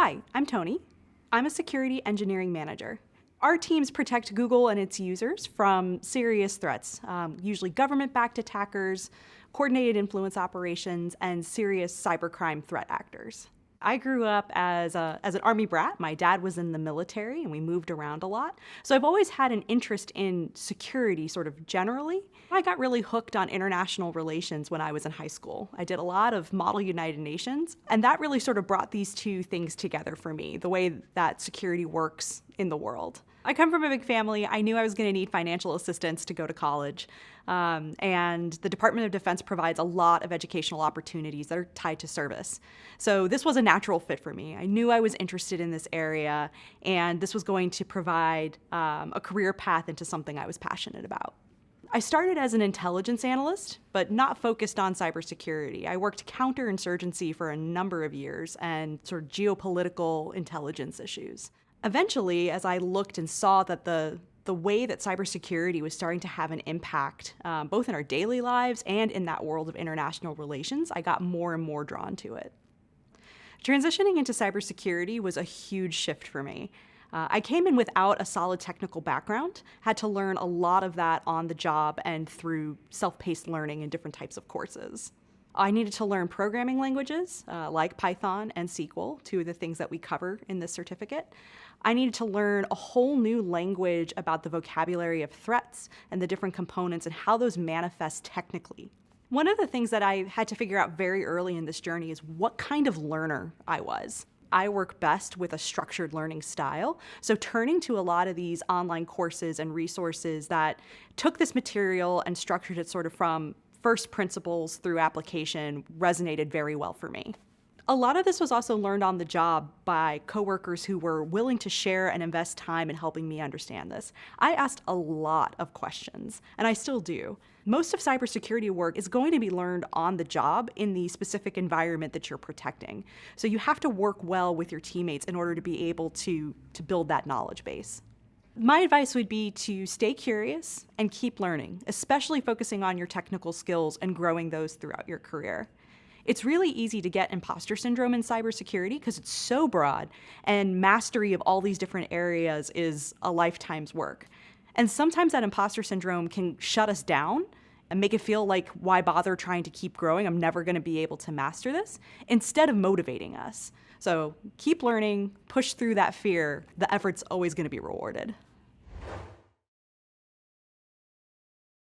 Hi, I'm Tony. I'm a security engineering manager. Our teams protect Google and its users from serious threats, usually government-backed attackers, coordinated influence operations, and serious cybercrime threat actors. I grew up as an Army brat. My dad was in the military and we moved around a lot. So I've always had an interest in security sort of generally. I got really hooked on international relations when I was in high school. I did a lot of Model United Nations, and that really sort of brought these two things together for me, the way that security works in the world. I come from a big family. I knew I was going to need financial assistance to go to college. And the Department of Defense provides a lot of educational opportunities that are tied to service. So this was a natural fit for me. I knew I was interested in this area, and this was going to provide a career path into something I was passionate about. I started as an intelligence analyst, but not focused on cybersecurity. I worked counterinsurgency for a number of years and sort of geopolitical intelligence issues. Eventually, as I looked and saw that the way that cybersecurity was starting to have an impact, both in our daily lives and in that world of international relations, I got more and more drawn to it. Transitioning into cybersecurity was a huge shift for me. I came in without a solid technical background, had to learn a lot of that on the job and through self-paced learning in different types of courses. I needed to learn programming languages like Python and SQL, two of the things that we cover in this certificate. I needed to learn a whole new language about the vocabulary of threats and the different components and how those manifest technically. One of the things that I had to figure out very early in this journey is what kind of learner I was. I work best with a structured learning style, so turning to a lot of these online courses and resources that took this material and structured it sort of from first principles through application resonated very well for me. A lot of this was also learned on the job by coworkers who were willing to share and invest time in helping me understand this. I asked a lot of questions, and I still do. Most of cybersecurity work is going to be learned on the job in the specific environment that you're protecting. So you have to work well with your teammates in order to be able to build that knowledge base. My advice would be to stay curious and keep learning, especially focusing on your technical skills and growing those throughout your career. It's really easy to get imposter syndrome in cybersecurity because it's so broad, and mastery of all these different areas is a lifetime's work. And sometimes that imposter syndrome can shut us down and make it feel like, why bother trying to keep growing? I'm never going to be able to master this, instead of motivating us. So keep learning, push through that fear. The effort's always going to be rewarded.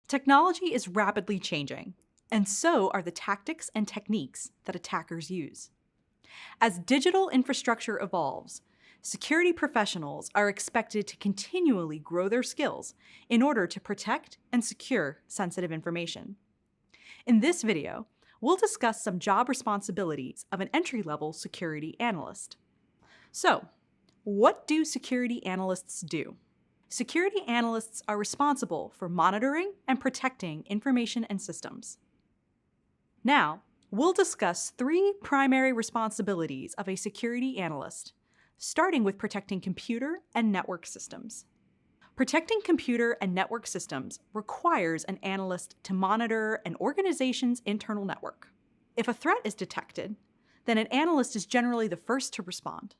Technology is rapidly changing, and so are the tactics and techniques that attackers use. As digital infrastructure evolves, security professionals are expected to continually grow their skills in order to protect and secure sensitive information. In this video, we'll discuss some job responsibilities of an entry-level security analyst. So, what do security analysts do? Security analysts are responsible for monitoring and protecting information and systems. Now, we'll discuss 3 primary responsibilities of a security analyst, starting with protecting computer and network systems. Protecting computer and network systems requires an analyst to monitor an organization's internal network. If a threat is detected, then an analyst is generally the first to respond.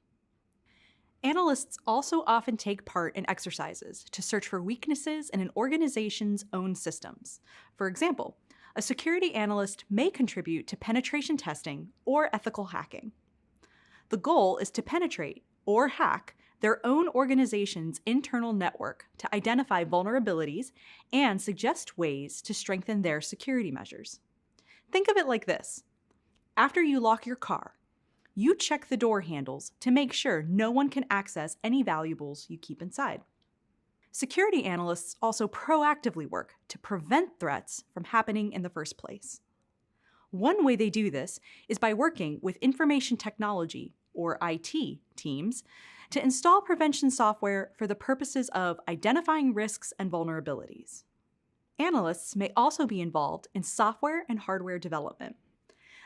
Analysts also often take part in exercises to search for weaknesses in an organization's own systems. For example, a security analyst may contribute to penetration testing or ethical hacking. The goal is to penetrate or hack their own organization's internal network to identify vulnerabilities and suggest ways to strengthen their security measures. Think of it like this. After you lock your car, you check the door handles to make sure no one can access any valuables you keep inside. Security analysts also proactively work to prevent threats from happening in the first place. One way they do this is by working with information technology, or IT, teams to install prevention software for the purposes of identifying risks and vulnerabilities. Analysts may also be involved in software and hardware development.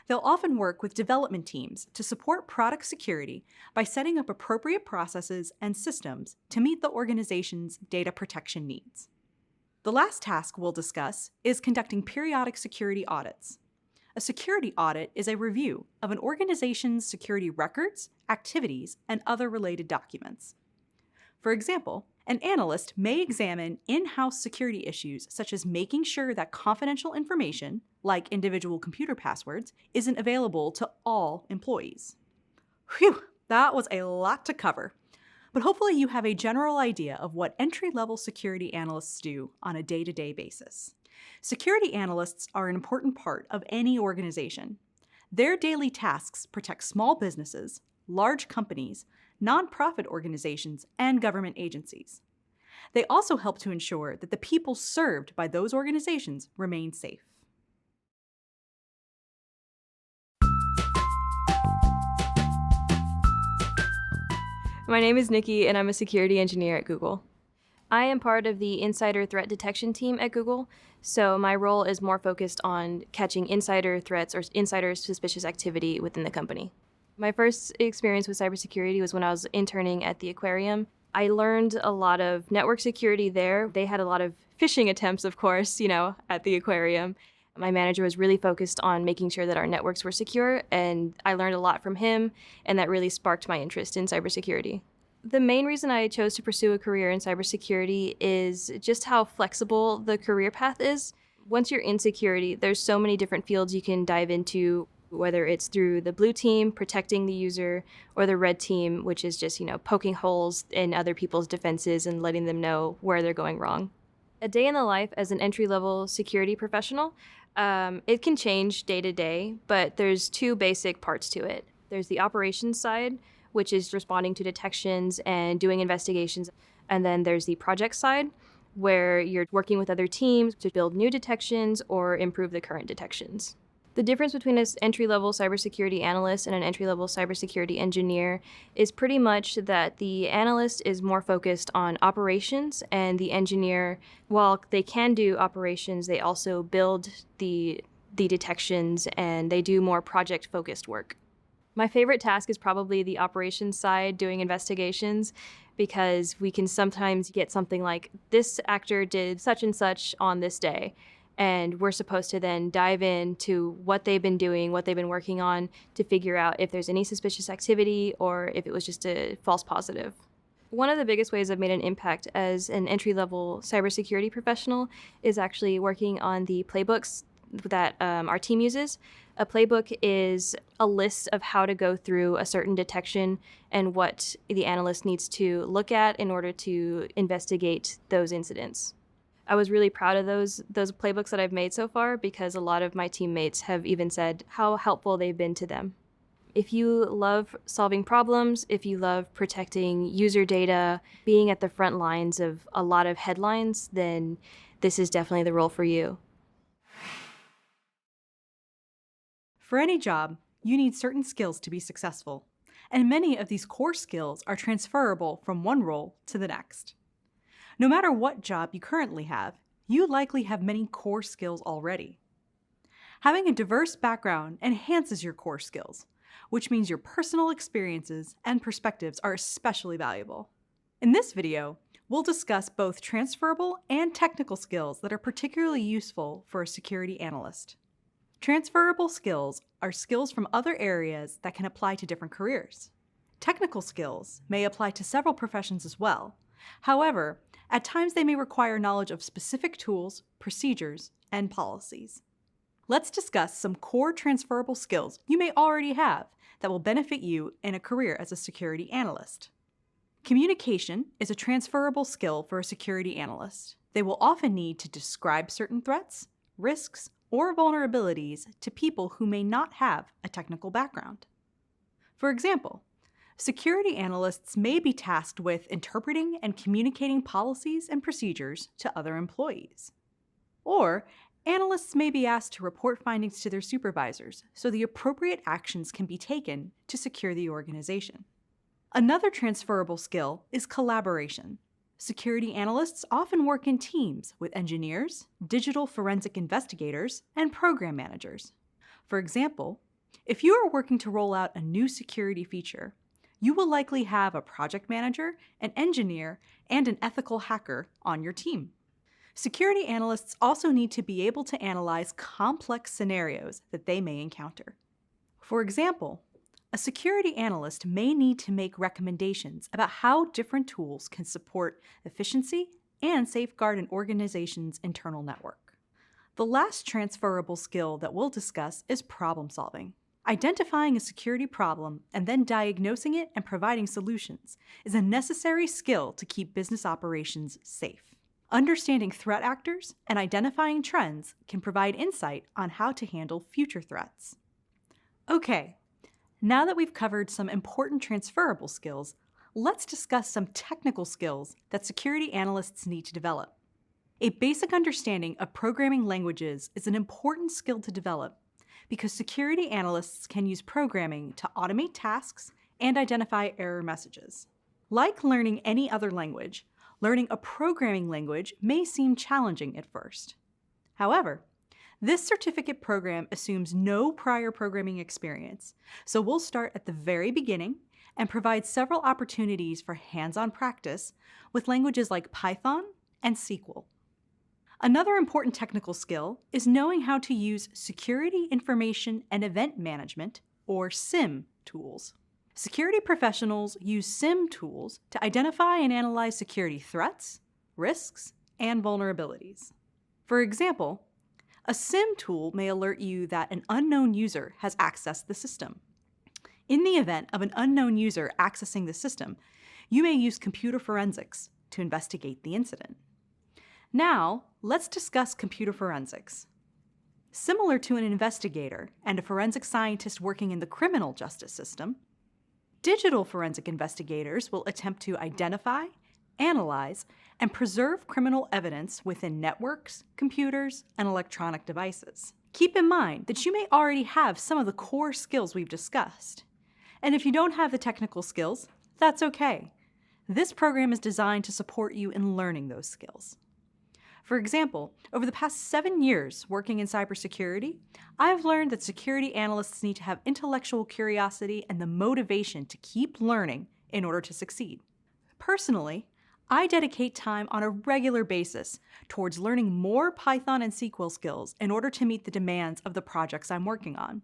They'll often work with development teams to support product security by setting up appropriate processes and systems to meet the organization's data protection needs. The last task we'll discuss is conducting periodic security audits. A security audit is a review of an organization's security records, activities, and other related documents. For example, an analyst may examine in-house security issues such as making sure that confidential information, like individual computer passwords, isn't available to all employees. Phew, that was a lot to cover. But hopefully you have a general idea of what entry-level security analysts do on a day-to-day basis. Security analysts are an important part of any organization. Their daily tasks protect small businesses, large companies, nonprofit organizations, and government agencies. They also help to ensure that the people served by those organizations remain safe. My name is Nikki, and I'm a security engineer at Google. I am part of the insider threat detection team at Google, so my role is more focused on catching insider threats or insider suspicious activity within the company. My first experience with cybersecurity was when I was interning at the aquarium. I learned a lot of network security there. They had a lot of phishing attempts, of course, at the aquarium. My manager was really focused on making sure that our networks were secure, and I learned a lot from him, and that really sparked my interest in cybersecurity. The main reason I chose to pursue a career in cybersecurity is just how flexible the career path is. Once you're in security, there's so many different fields you can dive into, whether it's through the blue team, protecting the user, or the red team, which is just, poking holes in other people's defenses and letting them know where they're going wrong. A day in the life as an entry-level security professional, it can change day to day, but there's two basic parts to it. There's the operations side, which is responding to detections and doing investigations. And then there's the project side, where you're working with other teams to build new detections or improve the current detections. The difference between an entry-level cybersecurity analyst and an entry-level cybersecurity engineer is pretty much that the analyst is more focused on operations, and the engineer, while they can do operations, they also build the detections, and they do more project-focused work. My favorite task is probably the operations side, doing investigations, because we can sometimes get something like, this actor did such and such on this day. And we're supposed to then dive into what they've been doing, what they've been working on, to figure out if there's any suspicious activity or if it was just a false positive. One of the biggest ways I've made an impact as an entry-level cybersecurity professional is actually working on the playbooks that our team uses. A playbook is a list of how to go through a certain detection and what the analyst needs to look at in order to investigate those incidents. I was really proud of those playbooks that I've made so far, because a lot of my teammates have even said how helpful they've been to them. If you love solving problems, if you love protecting user data, being at the front lines of a lot of headlines, then this is definitely the role for you. For any job, you need certain skills to be successful, and many of these core skills are transferable from one role to the next. No matter what job you currently have, you likely have many core skills already. Having a diverse background enhances your core skills, which means your personal experiences and perspectives are especially valuable. In this video, we'll discuss both transferable and technical skills that are particularly useful for a security analyst. Transferable skills are skills from other areas that can apply to different careers. Technical skills may apply to several professions as well. However, at times they may require knowledge of specific tools, procedures, and policies. Let's discuss some core transferable skills you may already have that will benefit you in a career as a security analyst. Communication is a transferable skill for a security analyst. They will often need to describe certain threats, risks, or vulnerabilities to people who may not have a technical background. For example, security analysts may be tasked with interpreting and communicating policies and procedures to other employees. Or, analysts may be asked to report findings to their supervisors so the appropriate actions can be taken to secure the organization. Another transferable skill is collaboration. Security analysts often work in teams with engineers, digital forensic investigators, and program managers. For example, if you are working to roll out a new security feature, you will likely have a project manager, an engineer, and an ethical hacker on your team. Security analysts also need to be able to analyze complex scenarios that they may encounter. For example, a security analyst may need to make recommendations about how different tools can support efficiency and safeguard an organization's internal network. The last transferable skill that we'll discuss is problem solving. Identifying a security problem and then diagnosing it and providing solutions is a necessary skill to keep business operations safe. Understanding threat actors and identifying trends can provide insight on how to handle future threats. Okay, now that we've covered some important transferable skills, let's discuss some technical skills that security analysts need to develop. A basic understanding of programming languages is an important skill to develop because security analysts can use programming to automate tasks and identify error messages. Like learning any other language, learning a programming language may seem challenging at first. However, this certificate program assumes no prior programming experience, so we'll start at the very beginning and provide several opportunities for hands-on practice with languages like Python and SQL. Another important technical skill is knowing how to use security information and event management, or SIM, tools. Security professionals use SIM tools to identify and analyze security threats, risks, and vulnerabilities. For example, a SIM tool may alert you that an unknown user has accessed the system. In the event of an unknown user accessing the system, you may use computer forensics to investigate the incident. Now, let's discuss computer forensics. Similar to an investigator and a forensic scientist working in the criminal justice system, digital forensic investigators will attempt to identify, analyze, and preserve criminal evidence within networks, computers, and electronic devices. Keep in mind that you may already have some of the core skills we've discussed. And if you don't have the technical skills, that's okay. This program is designed to support you in learning those skills. For example, over the past 7 years working in cybersecurity, I've learned that security analysts need to have intellectual curiosity and the motivation to keep learning in order to succeed. Personally, I dedicate time on a regular basis towards learning more Python and SQL skills in order to meet the demands of the projects I'm working on.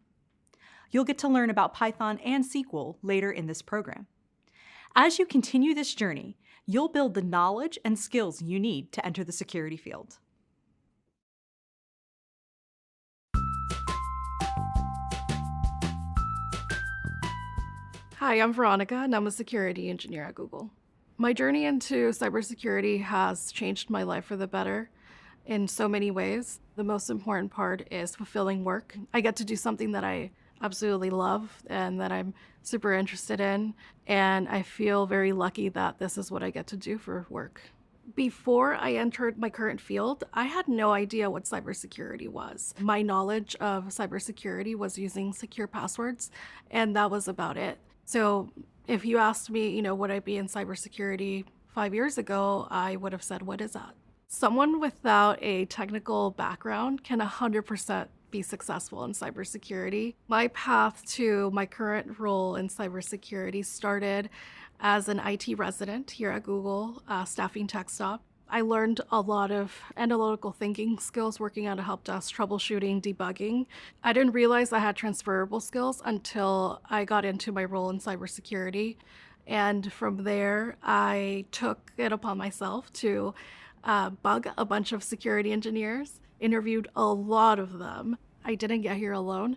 You'll get to learn about Python and SQL later in this program. As you continue this journey, you'll build the knowledge and skills you need to enter the security field. Hi, I'm Veronica, and I'm a security engineer at Google. My journey into cybersecurity has changed my life for the better in so many ways. The most important part is fulfilling work. I get to do something that I absolutely love and that I'm super interested in, and I feel very lucky that this is what I get to do for work. Before I entered my current field, I had no idea what cybersecurity was. My knowledge of cybersecurity was using secure passwords, and that was about it. So if you asked me, would I be in cybersecurity 5 years ago, I would have said, what is that? Someone without a technical background can 100% be successful in cybersecurity. My path to my current role in cybersecurity started as an IT resident here at Google, staffing tech staff. I learned a lot of analytical thinking skills working at a help desk, troubleshooting, debugging. I didn't realize I had transferable skills until I got into my role in cybersecurity. And from there, I took it upon myself to bug a bunch of security engineers, interviewed a lot of them. I didn't get here alone.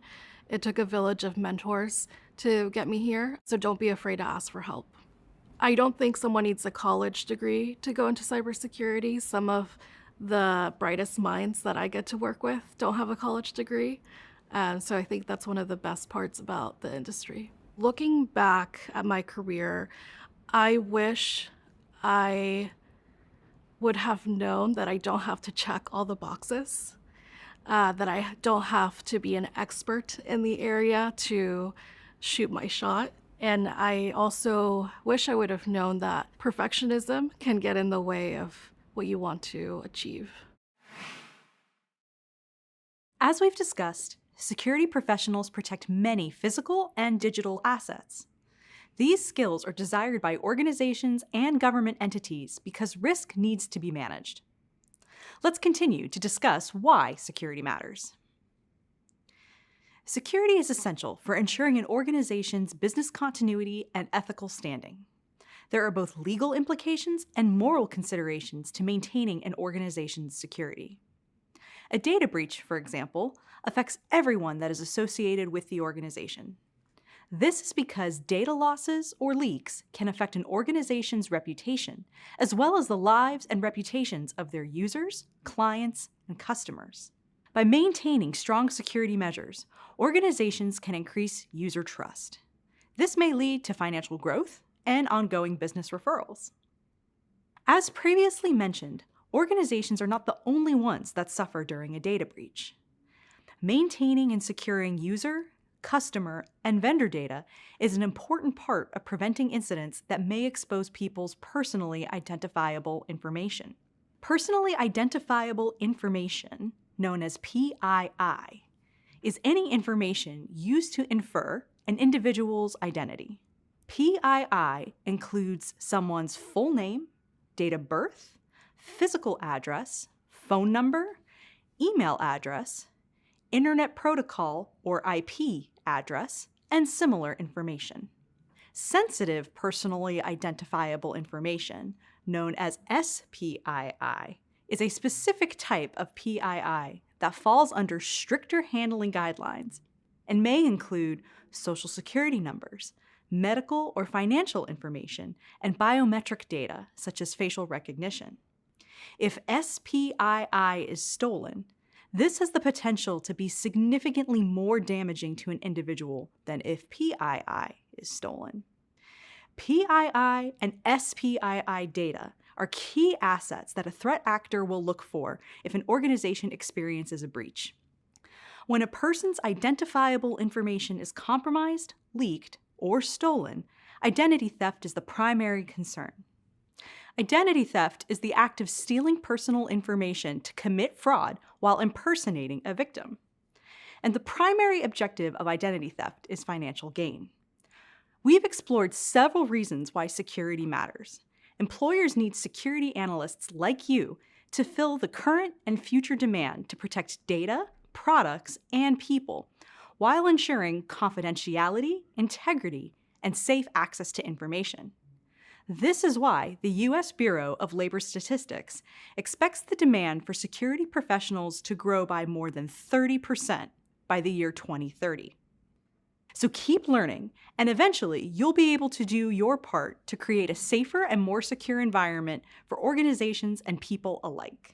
It took a village of mentors to get me here, so don't be afraid to ask for help. I don't think someone needs a college degree to go into cybersecurity. Some of the brightest minds that I get to work with don't have a college degree, so I think that's one of the best parts about the industry. Looking back at my career, I wish I would have known that I don't have to check all the boxes, that I don't have to be an expert in the area to shoot my shot. And I also wish I would have known that perfectionism can get in the way of what you want to achieve. As we've discussed, security professionals protect many physical and digital assets. These skills are desired by organizations and government entities because risk needs to be managed. Let's continue to discuss why security matters. Security is essential for ensuring an organization's business continuity and ethical standing. There are both legal implications and moral considerations to maintaining an organization's security. A data breach, for example, affects everyone that is associated with the organization. This is because data losses or leaks can affect an organization's reputation, as well as the lives and reputations of their users, clients, and customers. By maintaining strong security measures, organizations can increase user trust. This may lead to financial growth and ongoing business referrals. As previously mentioned, organizations are not the only ones that suffer during a data breach. Maintaining and securing user, customer, and vendor data is an important part of preventing incidents that may expose people's personally identifiable information. Personally identifiable information, known as PII, is any information used to infer an individual's identity. PII includes someone's full name, date of birth, physical address, phone number, email address, Internet Protocol or IP address, and similar information. Sensitive personally identifiable information, known as SPII, is a specific type of PII that falls under stricter handling guidelines and may include social security numbers, medical or financial information, and biometric data such as facial recognition. If SPII is stolen, this has the potential to be significantly more damaging to an individual than if PII is stolen. PII and SPII data are key assets that a threat actor will look for if an organization experiences a breach. When a person's identifiable information is compromised, leaked, or stolen, identity theft is the primary concern. Identity theft is the act of stealing personal information to commit fraud while impersonating a victim. And the primary objective of identity theft is financial gain. We've explored several reasons why security matters. Employers need security analysts like you to fill the current and future demand to protect data, products, and people, while ensuring confidentiality, integrity, and safe access to information. This is why the U.S. Bureau of Labor Statistics expects the demand for security professionals to grow by more than 30% by the year 2030. So keep learning, and eventually you'll be able to do your part to create a safer and more secure environment for organizations and people alike.